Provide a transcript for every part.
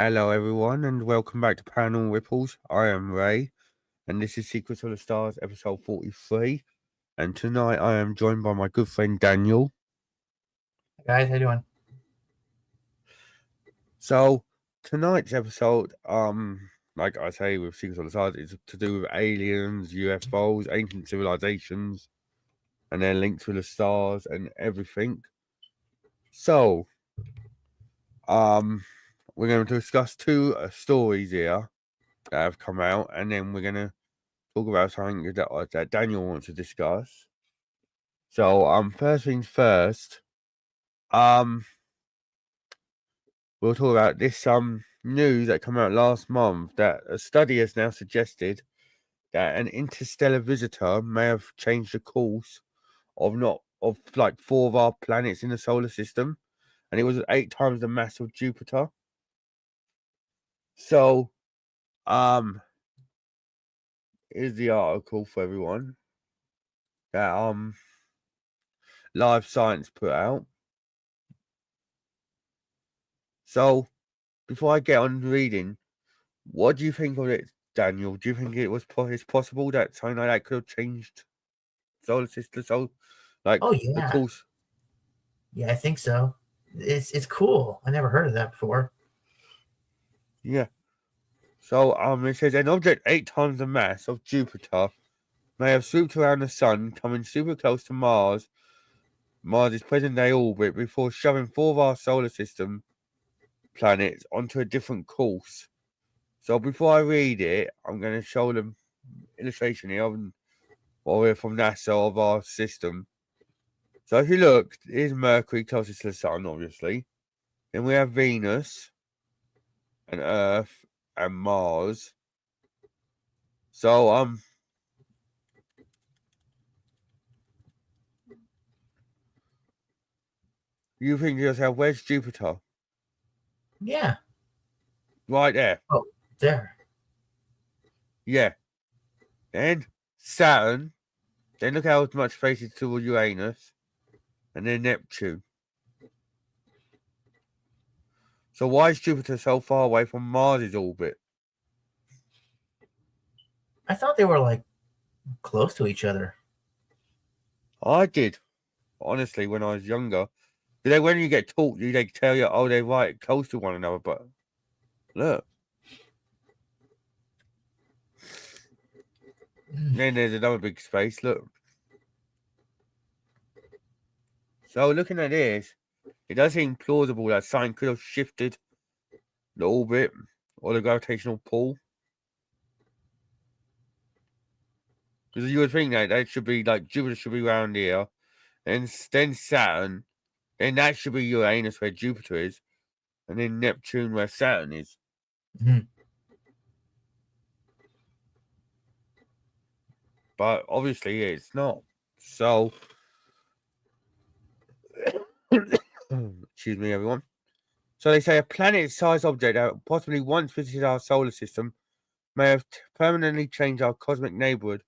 Hello, everyone, and welcome back to Paranormal Ripples. I am Ray, and this is Secrets of the Stars, episode 43. And tonight I am joined by my good friend Daniel. Guys, how you doing? So, tonight's episode, like I say, with Secrets of the Stars, is to do with aliens, UFOs, ancient civilizations, and their links with the stars and everything. So, we're going to discuss two stories here that have come out, and then we're going to talk about something that Daniel wants to discuss. So, first things first, we'll talk about this news that came out last month that a study has now suggested that an interstellar visitor may have changed the course of like 4 of our planets in the solar system, and it was 8 times the mass of Jupiter. So, here's the article for everyone that Live Science put out. So, before I get on reading, what do you think of it, Daniel? Do you think it's possible that something like that could have changed solar system? So, like Oh the yeah, course, yeah, I think so. It's cool. I never heard of that before. yeah. So, it says an object 8 times the mass of Jupiter may have swooped around the sun, coming super close to Mars's present-day orbit, before shoving 4 of our solar system planets onto a different course. So, before I read it, I'm going to show them illustration here of we're from NASA of our system. So if you look, here's Mercury closest to the Sun, obviously. Then we have Venus and Earth and Mars. So you think to yourself, where's Jupiter? Yeah. Right there. Oh, there. Yeah. Then Saturn. Then look how much faces toward Uranus. And then Neptune. So why is Jupiter so far away from Mars's orbit? I thought they were like close to each other. I did, honestly, when I was younger. When you get taught, they tell you, oh, they're right close to one another. But look. Then there's another big space. Look. So looking at this, it does seem plausible that something could have shifted the orbit or the gravitational pull. Because you would think that should be like Jupiter should be around here, and then Saturn, then that should be Uranus where Jupiter is, and then Neptune where Saturn is. Mm-hmm. But obviously it's not. So, excuse me, everyone. So they say a planet-sized object that possibly once visited our solar system may have permanently changed our cosmic neighborhood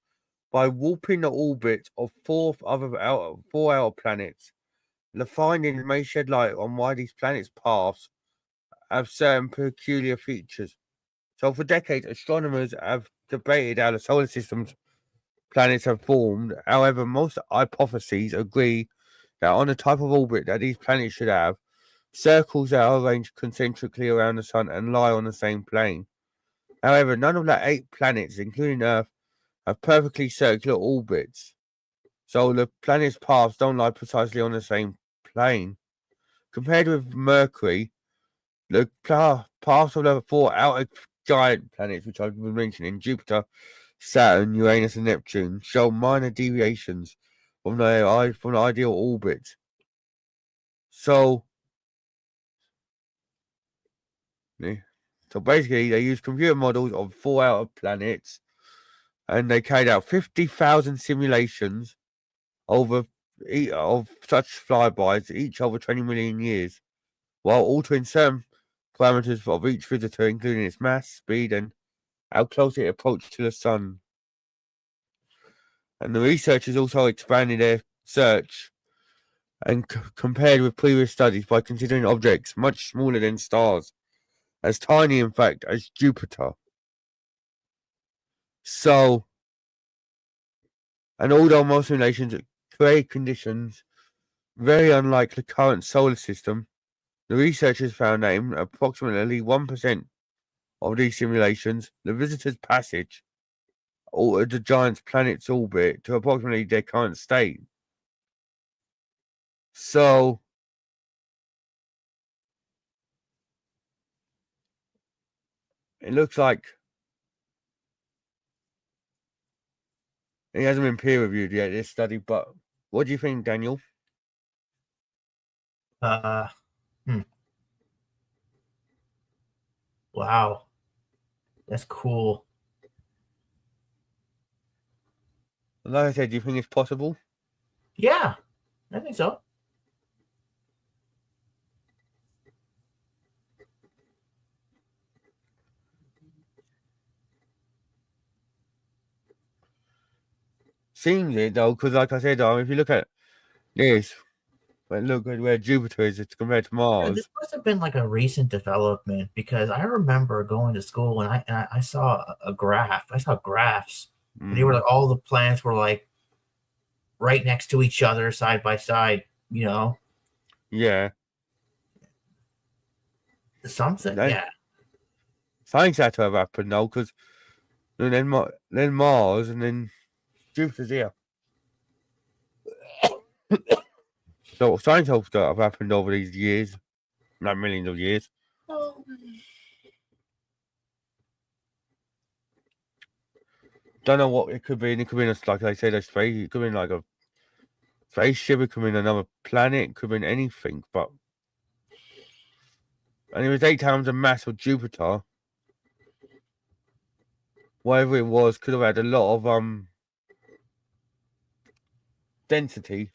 by warping the orbit of 4 outer planets. The findings may shed light on why these planets' paths have certain peculiar features. So, for decades, astronomers have debated how the solar system's planets have formed. However, most hypotheses agree that on the type of orbit that these planets should have, circles that are arranged concentrically around the Sun and lie on the same plane. However, none of the 8 planets, including Earth, have perfectly circular orbits. So the planet's paths don't lie precisely on the same plane. Compared with Mercury, the paths of the 4 outer giant planets, which I've been mentioning, Jupiter, Saturn, Uranus, and Neptune, show minor deviations from the ideal orbit. So basically, they use computer models of 4 outer planets, and they carried out 50,000 simulations of such flybys, each over 20 million years, while altering certain parameters of each visitor, including its mass, speed, and how close it approached to the Sun. And the researchers also expanded their search and compared with previous studies by considering objects much smaller than stars as tiny, in fact, as Jupiter. So, and although most simulations create conditions very unlike the current solar system, the researchers found that in approximately 1% of these simulations, the visitor's passage altered the giant planet's orbit to approximately their current state. So, it looks like it hasn't been peer reviewed yet, this study, but what do you think, Daniel? Uh, hmm. Wow, that's cool. Like I said, do you think it's possible? Yeah, I think so. Seems it though, because like I said, if you look at this, but look at where Jupiter is compared to Yeah, Mars. this must have been like a recent development because I remember going to school and I saw a graph. I saw graphs, and they were like all the planets were like right next to each other, side by side. You know, Yeah. something. Then Yeah, things had to have happened though, because then Mars and then Jupiter's here. So science has to have happened over these years, not millions of years. Don't know what it could be. And it could be like I said, a space. It could be like a spaceship. It could be another planet. It could be anything. But and it was 8 times the mass of Jupiter. Whatever it was, could have had a lot of density.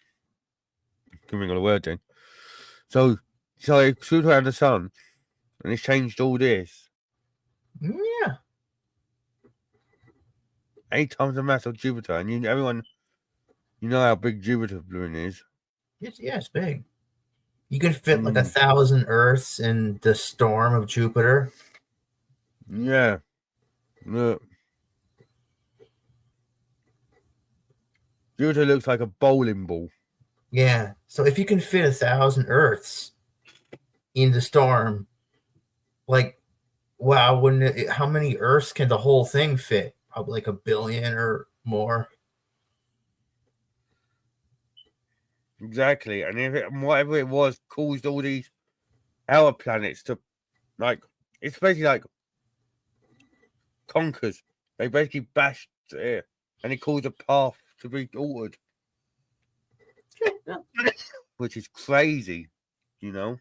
Giving on a word then. So it flew around the sun, and it's changed all this. yeah. 8 times the mass of Jupiter, and everyone, you know how big Jupiter balloon is. It's big. You could fit like 1,000 Earths in the storm of Jupiter. Yeah. Look. Jupiter looks like a bowling ball. Yeah. So if you can fit 1,000 Earths in the storm, like, wow, how many Earths can the whole thing fit? Probably like 1 billion or more. Exactly. And whatever it was caused all these our planets to, like, it's basically like conkers. They basically bashed it, and it caused a path to be altered. Which is crazy, you know?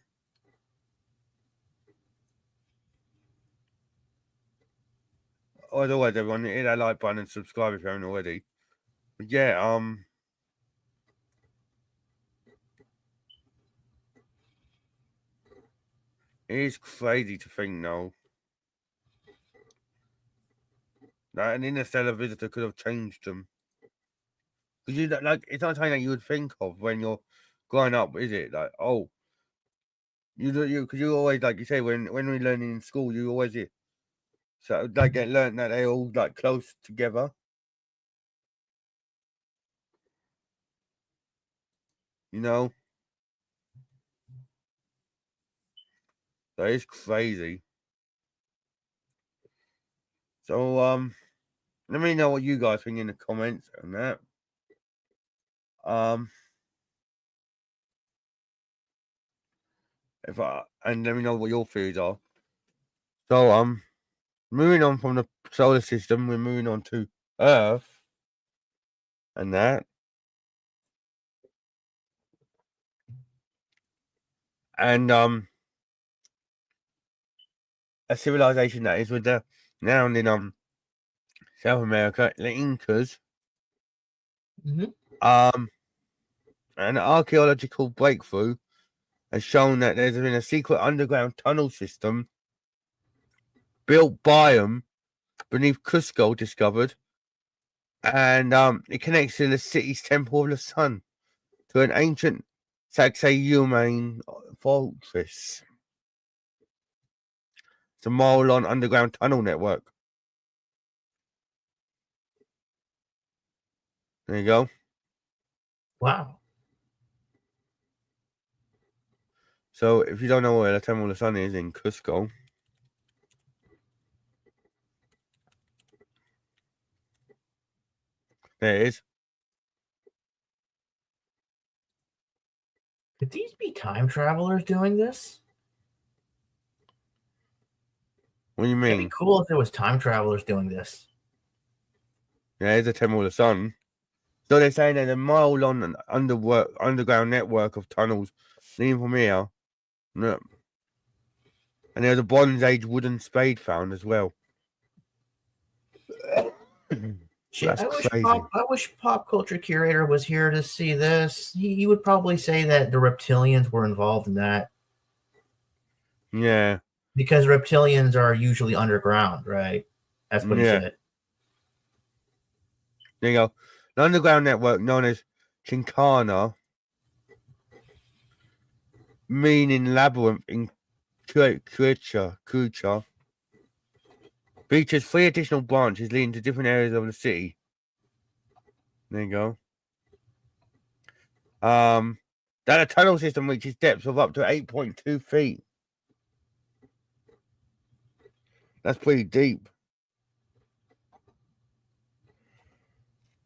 As always, everyone, hit that like button and subscribe if you haven't already. But yeah, it is crazy to think now that an interstellar visitor could have changed them. Because it's not something that you would think of when you're growing up, is it? Like, oh, because you always, like you say, when we're learning in school, you always hear, so like get learned that they all like close together. You know, that is crazy. So let me know what you guys think in the comments on that. And let me know what your theories are. So moving on from the solar system, we're moving on to Earth and that. And a civilization that is with the now in South America, the Incas. An archaeological breakthrough has shown that there's been a secret underground tunnel system built by them beneath Cusco discovered, and it connects to the city's Temple of the Sun to an ancient Sacsayhuamán fortress. It's a mile-long underground tunnel network. There you go. Wow. So, if you don't know where the Temple of the Sun is in Cusco, there it is. Could these be time travelers doing this? What do you It'd be mean? cool if it was time travelers doing this. There's the Temple of the Sun. So they're saying there's a mile-long underground network of tunnels leading from here. Look. And there's a Bronze Age wooden spade found as well. Shit, That's crazy. I wish Pop Culture Curator was here to see this. He would probably say that the reptilians were involved in that. Yeah. Because reptilians are usually underground, right? That's what he said. There you go. The underground network known as Chincana, meaning labyrinth in Kucha, features 3 additional branches leading to different areas of the city. There you go. That a tunnel system reaches depths of up to 8.2 feet. That's pretty deep.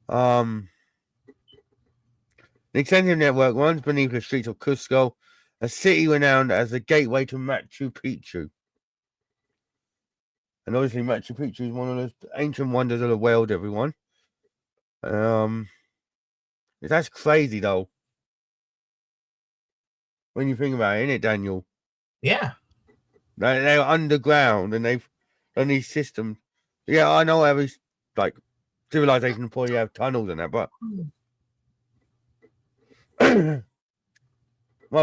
The extensive network runs beneath the streets of Cusco, a city renowned as the gateway to Machu Picchu. And obviously Machu Picchu is one of the ancient wonders of the world, everyone. That's crazy though. When you think about it, innit, Daniel? Yeah. They're underground and they've done these systems. Yeah, I know every civilization probably have tunnels and that, but I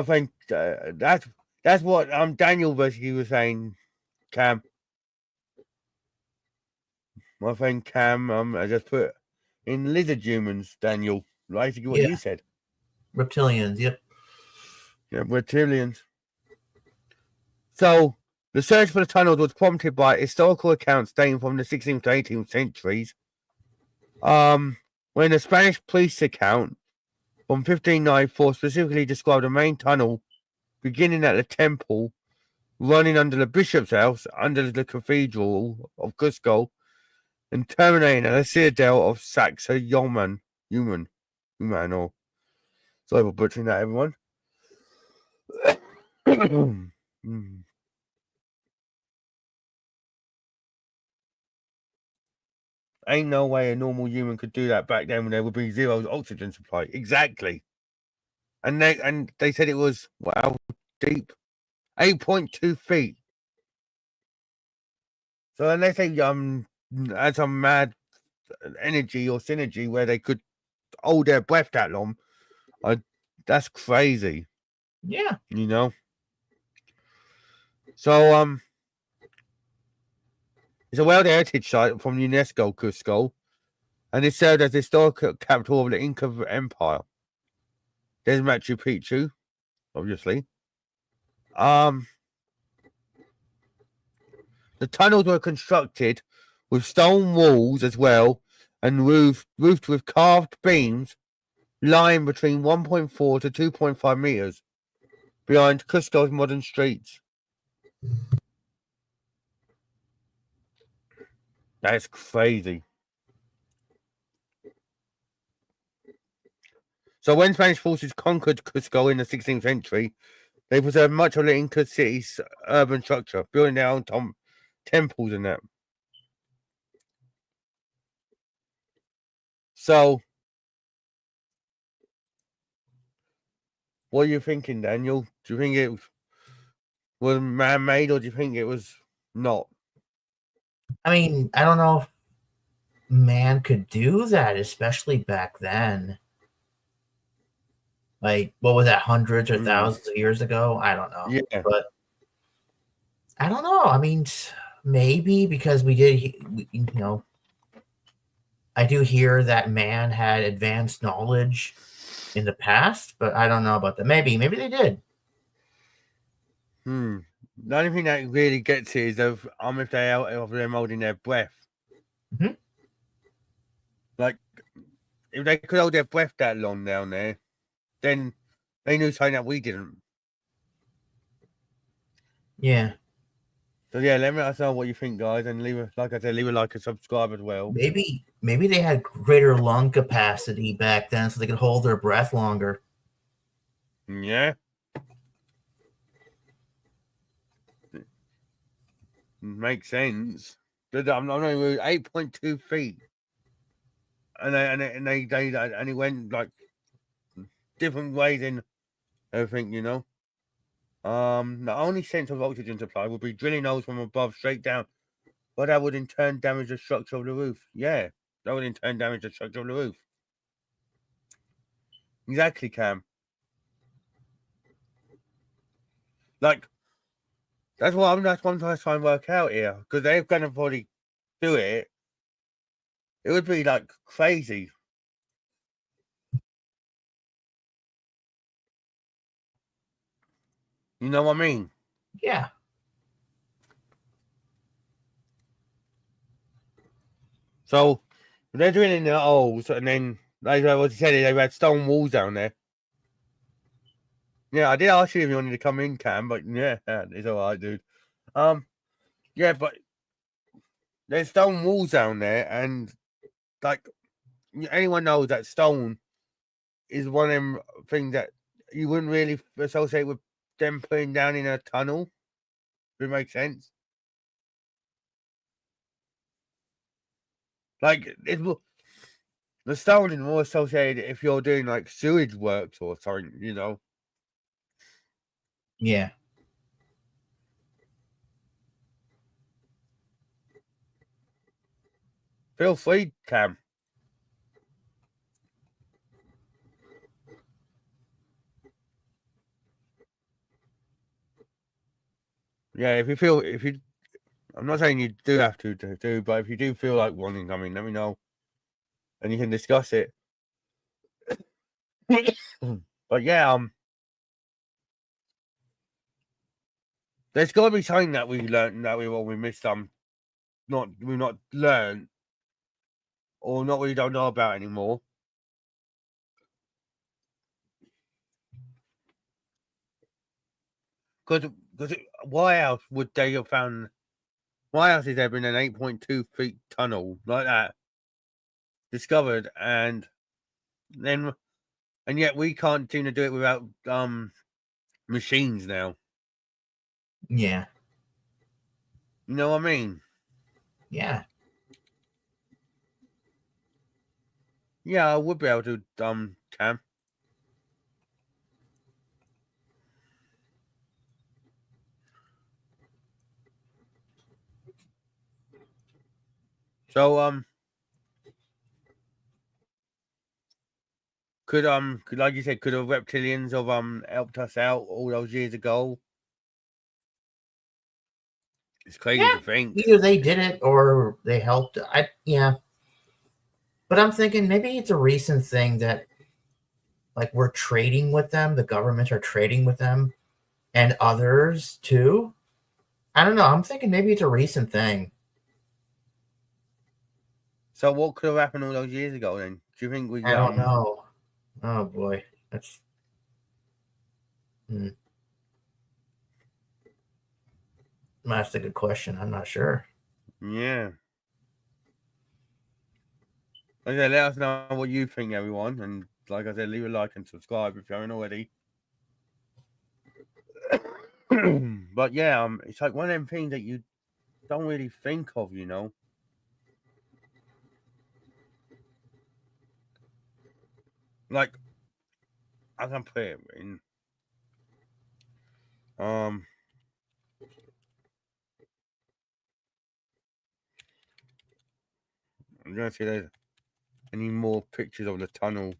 think that's what Daniel basically was saying, Cam. My friend Cam, I just put in lizard humans, Daniel. Basically what you said. Reptilians, yep. Yeah, reptilians. So the search for the tunnels was prompted by historical accounts dating from the 16th to 18th centuries. When the Spanish police account from 1594 specifically described a main tunnel beginning at the temple, running under the bishop's house, under the cathedral of Cusco, and terminating at the citadel of Saxa Human, or sorry for butchering that, everyone. Ain't no way a normal human could do that back then when there would be zero oxygen supply. Exactly. And they said it was deep. 8.2 feet. So unless they had some mad energy or synergy where they could hold their breath that long, that's crazy. Yeah. You know? So it's a World Heritage Site from UNESCO, Cusco, and it served as the historical capital of the Inca Empire. There's Machu Picchu, obviously. The tunnels were constructed with stone walls as well, and roofed with carved beams lying between 1.4 to 2.5 meters behind Cusco's modern streets. That's crazy. So when Spanish forces conquered Cusco in the 16th century, they preserved much of the Inca city's urban structure, building their own temples and that. So, what are you thinking, Daniel? Do you think it was man-made, or do you think it was not? I mean, I don't know if man could do that, especially back then. Like, what was that, hundreds or thousands of years ago? I don't know. Yeah. But I don't know. I mean, maybe because we did, I do hear that man had advanced knowledge in the past, but I don't know about that. Maybe they did. The only thing that really gets it is if they out of them holding their breath. Mm-hmm. Like, if they could hold their breath that long down there, then they knew something that we didn't. Yeah. So yeah, let us know what you think, guys, and leave a like and subscribe as well. Maybe they had greater lung capacity back then, so they could hold their breath longer. Yeah, makes sense. I'm not 8.2 feet, and it went like different ways in everything, you know. The only sense of oxygen supply would be drilling holes from above straight down, but that would in turn damage the structure of the roof. Yeah, that would in turn damage the structure of the roof. Exactly, Cam. Like, that's what I'm trying to work out here, because they're gonna probably do it. It would be like crazy. You know what I mean? Yeah. So they're doing it in the holes, and then like what you said, they had stone walls down there. Yeah, I did ask you if you wanted to come in, Cam, but yeah, it's all right, dude. Yeah, but there's stone walls down there, and like anyone knows that stone is one of them things that you wouldn't really associate with them putting down in a tunnel. If it makes sense. Like the stone is more associated if you're doing like sewage works or something, you know. Yeah. Feel free, Cam. Yeah, if you, I'm not saying you do have to do, but if you do feel like wanting something, let me know, and you can discuss it. But yeah, there's got to be something that we learned that we missed. We've not learned, or not we don't know about anymore. Because why else would they have found? Why else is there been an 8.2 feet tunnel like that discovered, and then and yet we can't seem to do it without machines now? Yeah. You know what I mean? Yeah. Yeah, I would be able to Cam. So could like you said, could the reptilians have helped us out all those years ago? It's crazy Yeah. to think. Either they did it or they helped. Yeah. But I'm thinking maybe it's a recent thing that like we're trading with them, the governments are trading with them and others too. I don't know. I'm thinking maybe it's a recent thing. So what could have happened all those years ago then? Do you think we I don't know. Oh boy. That's that's a good question. I'm not sure. yeah. Okay, let us know what you think, everyone. And like I said, leave a like and subscribe if you haven't already. But yeah, it's like one of them things that you don't really think of, you know. Like I can put it in um I'm gonna see if there's any more pictures of the tunnel.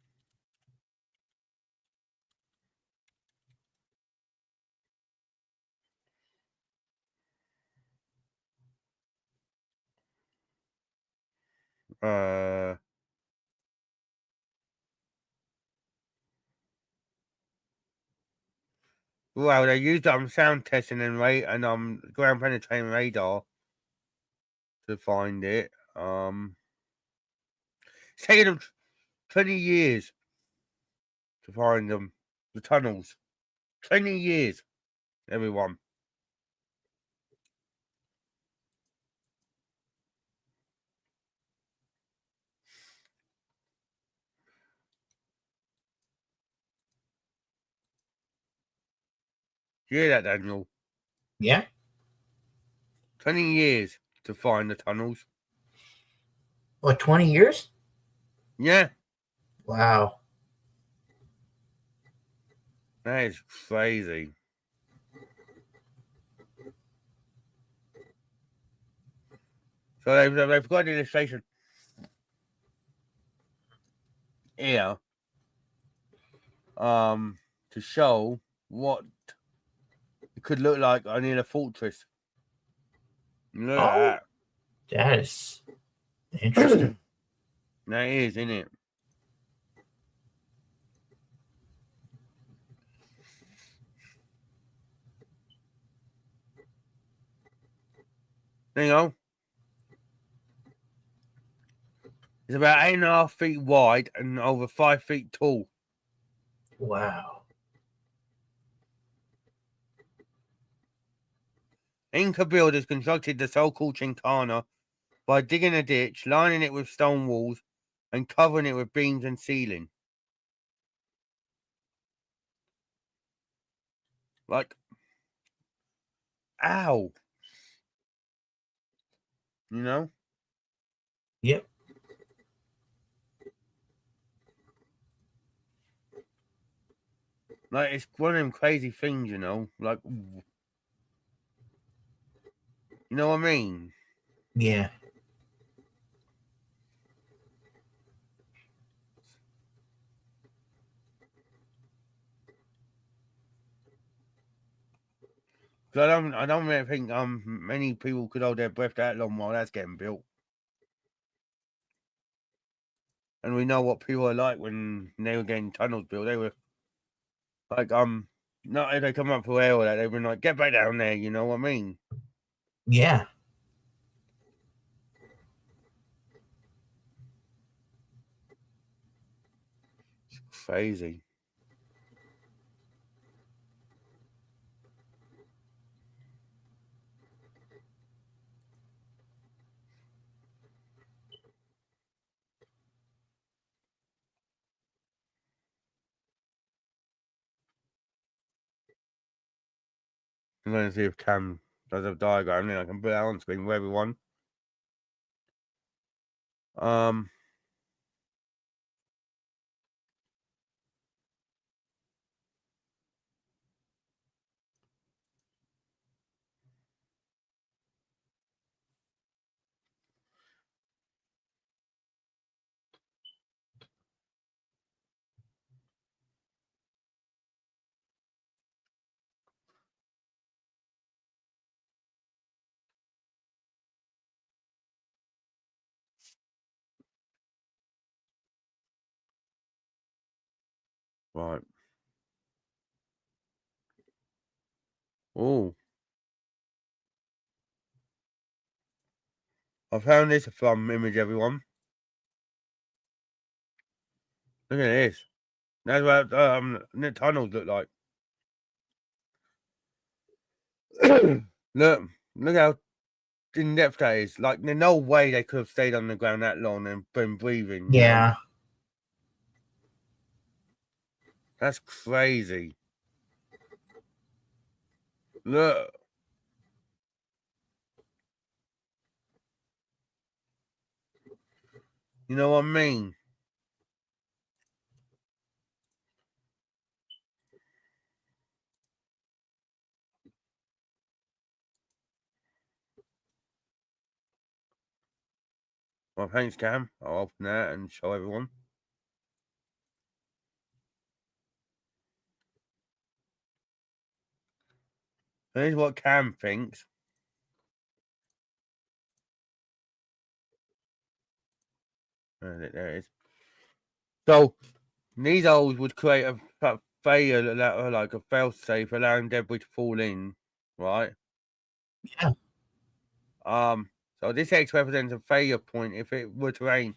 Uh Well, they used sound testing and ground penetrating radar to find it. It's taken them 20 years to find them. The tunnels. 20 years, everyone. You hear that, Daniel? Yeah. 20 years to find the tunnels. What, 20 years? Yeah, Wow. that is crazy. So they've got an illustration here to show what it could look like in a fortress. Look at that. That is interesting. That is, isn't it? You know, it's about 8.5 feet wide and over 5 feet tall. Wow. Inca builders constructed the so-called Chincana by digging a ditch, lining it with stone walls, and covering it with beams and ceiling. Like, ow. You know? Yep. Like, it's one of them crazy things, you know? Like, you know what I mean? Yeah. I don't really think many people could hold their breath that long while that's getting built. And we know what people are like when they were getting tunnels built. They were like, not if they come up for air or that, they were like, get back down there, you know what I mean? Yeah. It's crazy. I'm going to see if Cam does a diagram, then I can put that on screen for everyone. Right. Oh, I found this from image, everyone. Look at this. That's what the tunnels look like. look how in depth that is. Like, there's no way they could have stayed on the ground that long and been breathing. You know? That's crazy. Look. You know what I mean? Well, thanks, Cam. I'll open that and show everyone. Here's what Cam thinks. There it is. So, these holes would create a failure, like a fail-safe, allowing debris to fall in, right? Yeah. So this X represents a failure point. If it were to rain,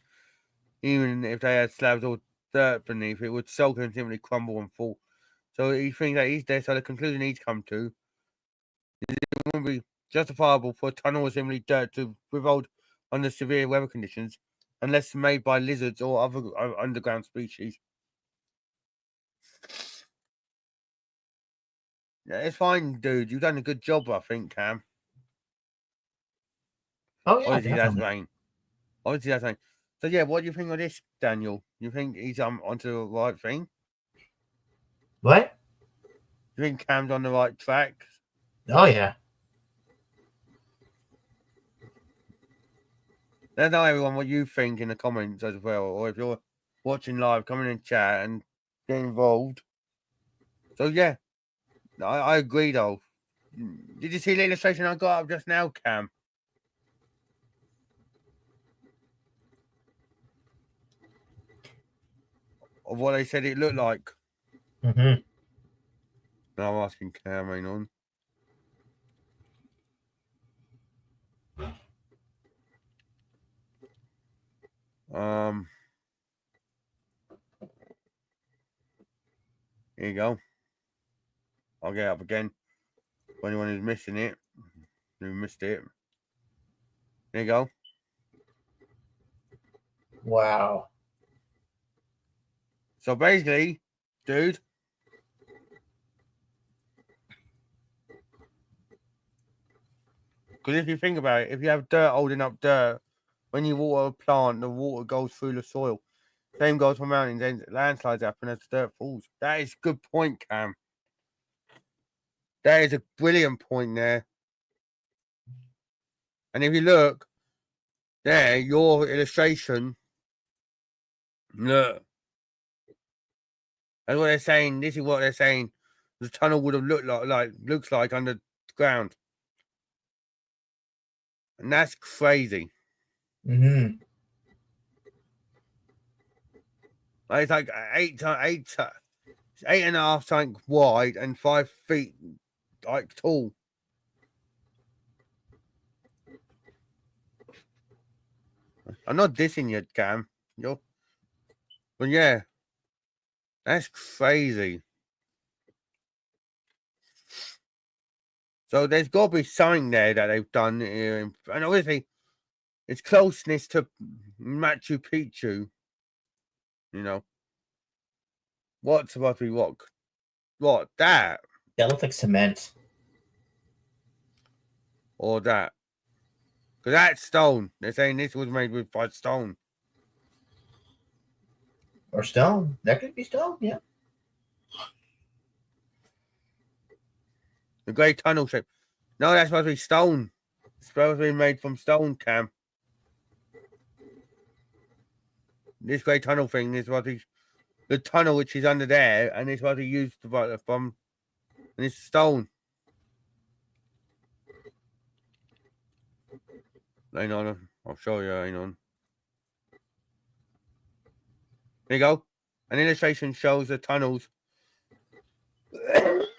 even if they had slabs or dirt beneath, it would soak and simply crumble and fall. So he thinks that he's there. So the conclusion he's come to is it wouldn't be justifiable for a tunnel or simply dirt to revolve under severe weather conditions, unless made by lizards or other underground species. Yeah, it's fine, dude. You've done a good job, I think, Cam. Oh yeah, Obviously, that's definitely. rain. Obviously, that's rain. So yeah, what do you think of this, Daniel? You think he's onto the right thing? What? You think Cam's on the right track? Oh yeah. Let us know, everyone, what you think in the comments as well, or if you're watching live, come in and chat and get involved. So yeah, I agree though. Did you see the illustration I got up just now, Cam? Of what they said it looked like. Mm-hmm. Now I'm asking Cam, ain't on. Here you go. I'll get up again. For anyone who's missing it, who missed it. There you go. Wow. So basically, dude, because if you think about it, if you have dirt holding up dirt, when you water a plant, the water goes through the soil. Same goes for mountains, and landslides happen as the dirt falls. That is a good point, Cam. That is a brilliant point there. And if you look there, your illustration, look, that's what they're saying. This is what they're saying. The tunnel would have looked looks like underground, and that's crazy. Mm-hmm. Like, it's like 8.5 something wide and 5 feet like tall. I'm not dissing you, Cam. But yeah, that's crazy. So there's got to be something there that they've done here, and obviously its closeness to Machu Picchu. You know what's supposed to be what? What that That looks like cement. or that? Because that's stone. They're saying this was made with by stone. Or stone. That could be stone, yeah. The great tunnel shape. No, that's supposed to be stone. It's supposed to be made from stone, Cam. This great tunnel thing is supposed to be the tunnel which is under there, and it's supposed to be used from, and it's stone. Hang on, I'll show you. Hang on. There you go. An illustration shows the tunnel's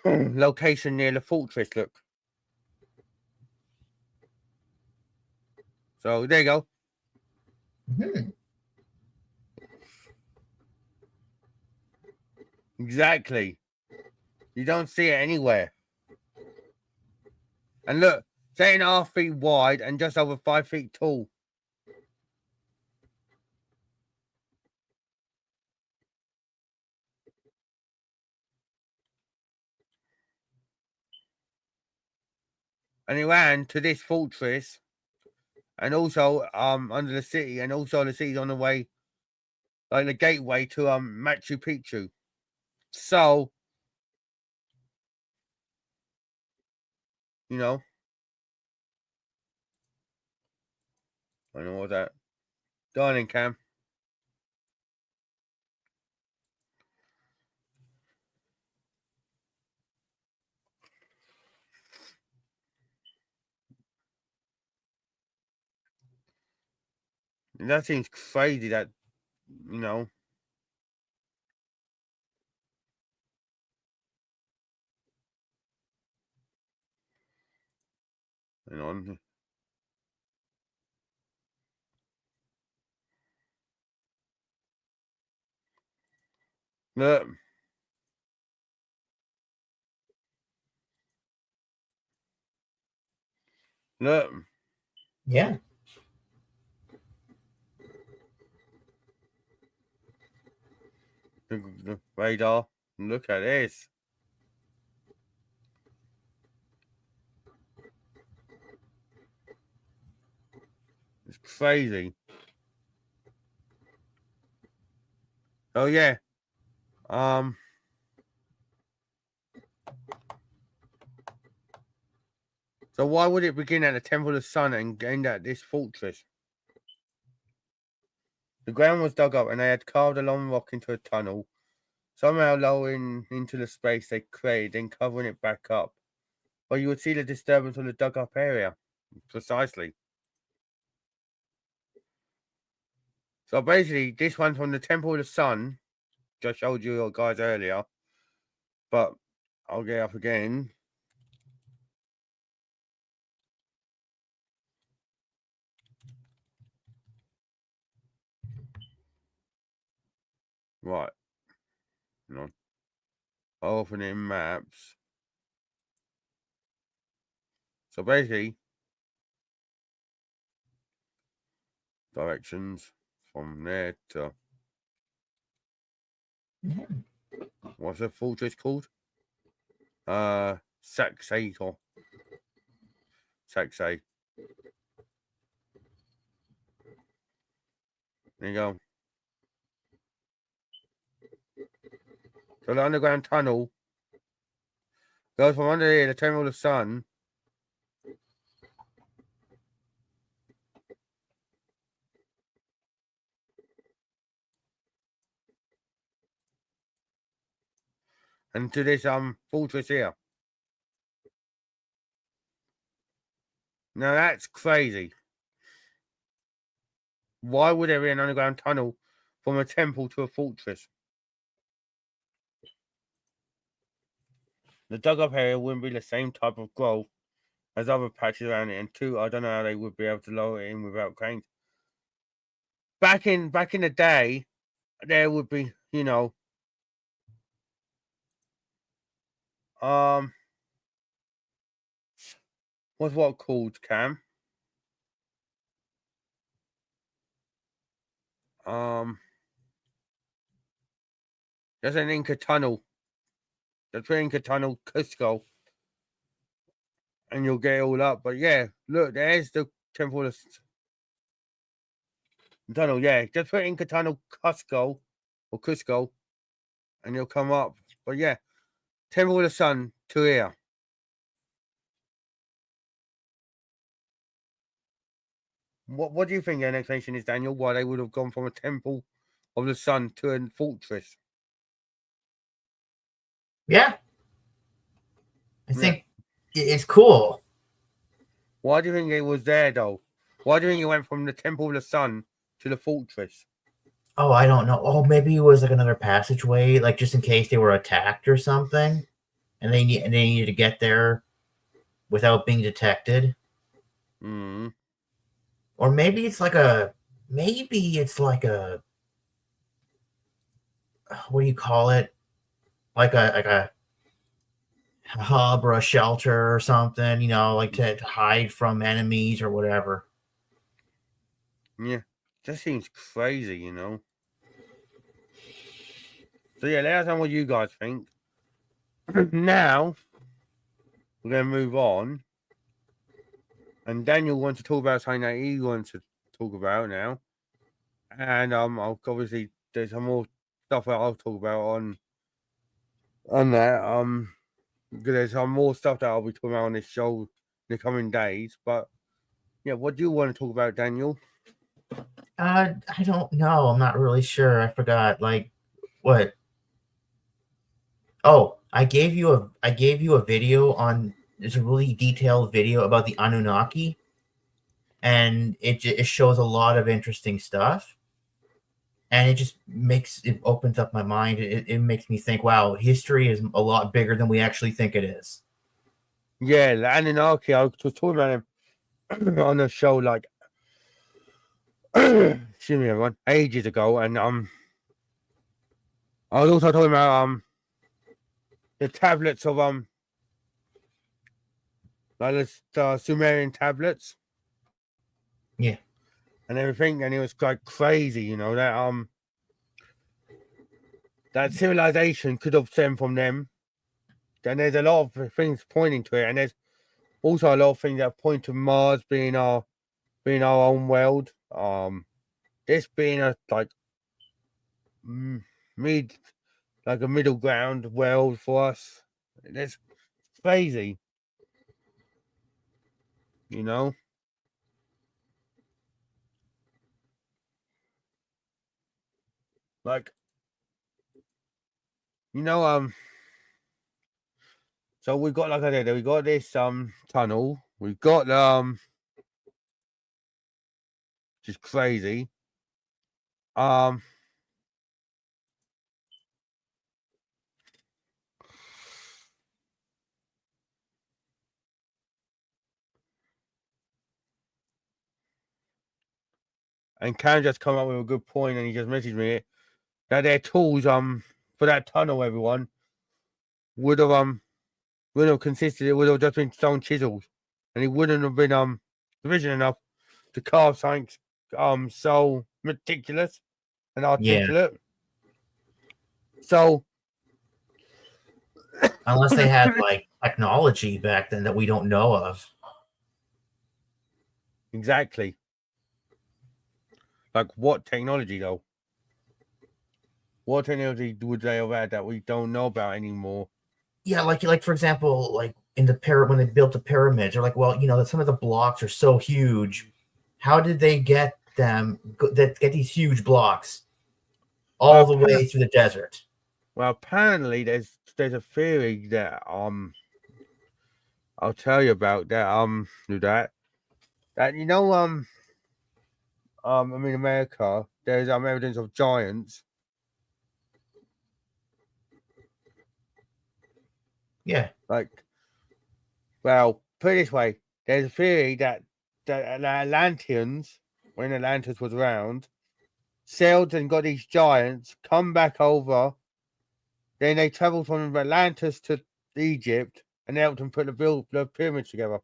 location near the fortress. Look. So there you go. Mm-hmm. Exactly. You don't see it anywhere. And look, it's 8.5 feet wide and just over 5 feet tall. And it ran to this fortress and also under the city, and also the city's on the way, like the gateway to Machu Picchu. So, you know, I don't know what that. Go on in, Cam. That seems crazy that, you know. Hang on. Look. Look. Yeah. The radar. Look at this. It's crazy. Oh yeah. So why would it begin at the Temple of the Sun and end at this fortress? The ground was dug up and they had carved a long rock into a tunnel, somehow lowering into the space they created, then covering it back up. But you would see the disturbance of the dug up area. Precisely. So basically, this one's from the Temple of the Sun. Just showed you guys earlier. But I'll get up again. Right. Hang on. I'll open it in maps. So basically, directions from there to what's the fortress called? Saxay. Saxay. There you go. So the underground tunnel goes from under here, the Temple of the Sun, and to this fortress here. Now that's crazy. Why would there be an underground tunnel from a temple to a fortress? The dug up area wouldn't be the same type of growth as other patches around it, and two, I don't know how they would be able to lower it in without cranes. Back in the day, there would be, what's what called, Cam? There's an Inca tunnel. There's an Inca tunnel, Cusco, and you'll get it all up. But yeah, look, there's the Temple of Tunnel. Yeah, just put Inca tunnel, Cusco, and you'll come up. But yeah, Temple of the Sun to here. What do you think the explanation is, Daniel? Why they would have gone from a Temple of the Sun to a fortress? Yeah. I think it's cool. Why do you think it was there, though? Why do you think it went from the Temple of the Sun to the fortress? Oh, I don't know. Oh, maybe it was like another passageway, like just in case they were attacked or something, and they needed to get there without being detected. Mm. Or maybe it's like a what do you call it? Like a hub or a shelter or something, like to hide from enemies or whatever. Yeah, just seems crazy, So yeah, let us know what you guys think. Now we're gonna move on, and Daniel wants to talk about something that he wants to talk about now, and I'll obviously there's some more stuff that I'll talk about on that. Because there's some more stuff that I'll be talking about on this show in the coming days. But yeah, what do you want to talk about, Daniel? I don't know. I'm not really sure. I forgot. Like what? Oh, I gave you a video on. It's a really detailed video about the Anunnaki, and it shows a lot of interesting stuff, and it opens up my mind. It makes me think, wow, history is a lot bigger than we actually think it is. Yeah, the Anunnaki. I was talking about them on a show like excuse me everyone, ages ago, and I was also talking about the tablets of like the Sumerian tablets. Yeah. And everything, and it was like crazy, you know, that civilization could have stemmed from them. And there's a lot of things pointing to it, and there's also a lot of things that point to Mars being our own world. This being a like mid like a middle ground world for us. It's crazy, you know. Like, you know, so we've got, like I said, we got this tunnel. We've got just crazy. And Cam just come up with a good point, and he just messaged me that their tools for that tunnel, everyone, would have consisted. It would have just been stone chisels, and it wouldn't have been precision enough to carve something so meticulous and articulate. So unless they had like technology back then that we don't know of. Exactly. Like, what technology though? What technology would they have had that we don't know about anymore? Yeah, like for example, like in the when they built the pyramids, they're like, well, you know, some of the blocks are so huge. How did they get get these huge blocks all the way through the desert? Well, apparently there's a theory that I'll tell you about that you know I mean America, there's evidence of giants. Yeah. Like, well, put it this way, there's a theory that the Atlanteans, when Atlantis was around, sailed and got these giants, come back over, then they travelled from Atlantis to Egypt and helped them put the pyramids together.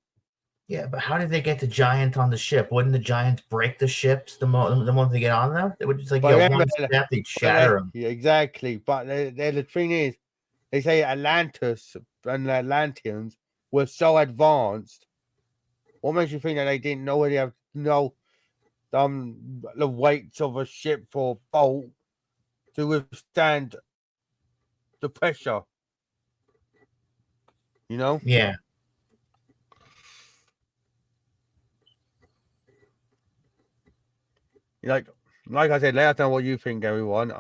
Yeah, but how did they get the giant on the ship? Wouldn't the giants break the ships the moment they get on there? They would just like, one step, they'd shatter them. Yeah, exactly. But the thing is, they say Atlantis and the Atlanteans were so advanced. What makes you think that they didn't know they have the weights of a ship or boat to withstand the pressure? You know? Yeah. Like I said, let us know what you think, everyone.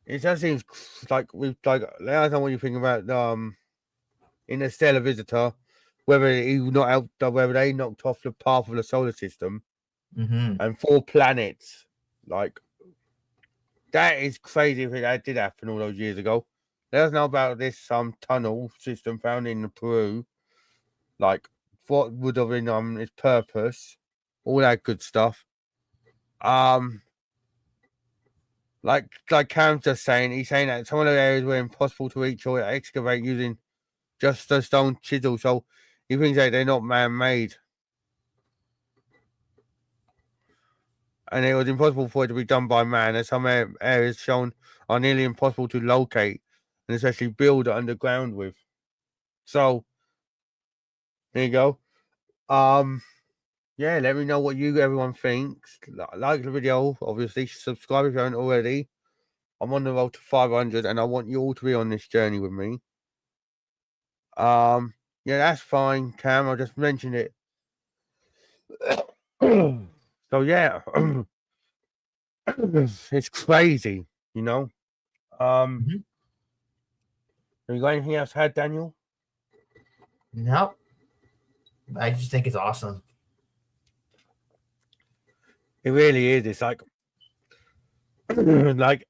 It just seems like let us know what you think about Interstellar Visitor, whether whether they knocked off the path of the solar system and 4 planets. Like, that is crazy if that did happen all those years ago. Let us know about this tunnel system found in Peru. Like, what would have been its purpose, all that good stuff. Like Cam's just saying, he's saying that some of the areas were impossible to reach or excavate using just a stone chisel. So he thinks that they're not man-made. And it was impossible for it to be done by man, as some areas shown are nearly impossible to locate and especially build underground with. So there you go. Yeah, let me know what everyone thinks. Like the video, obviously. Subscribe if you haven't already. I'm on the road to 500, and I want you all to be on this journey with me. Yeah, that's fine, Cam. I just mentioned it. So yeah, it's crazy, you know. Have you got anything else to add, Daniel? No, I just think it's awesome. It really is. It's like, like,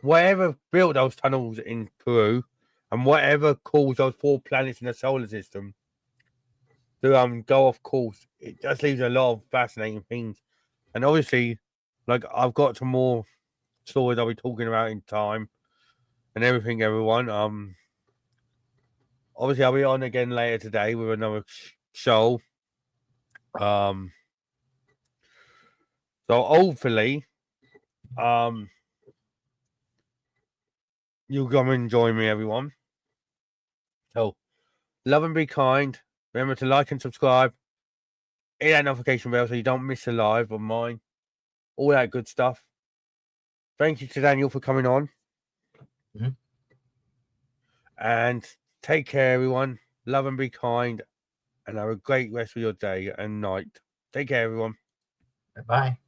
whatever built those tunnels in Peru, and whatever caused those 4 planets in the solar system, to go off course. It just leaves a lot of fascinating things, and obviously, like I've got some more stories I'll be talking about in time and everything. Everyone, obviously I'll be on again later today with another show. So hopefully, you'll come and join me, everyone. So, love and be kind. Remember to like and subscribe. Hit that notification bell so you don't miss a live of mine. All that good stuff. Thank you to Daniel for coming on. Mhm. And take care, everyone. Love and be kind. And have a great rest of your day and night. Take care, everyone. Bye.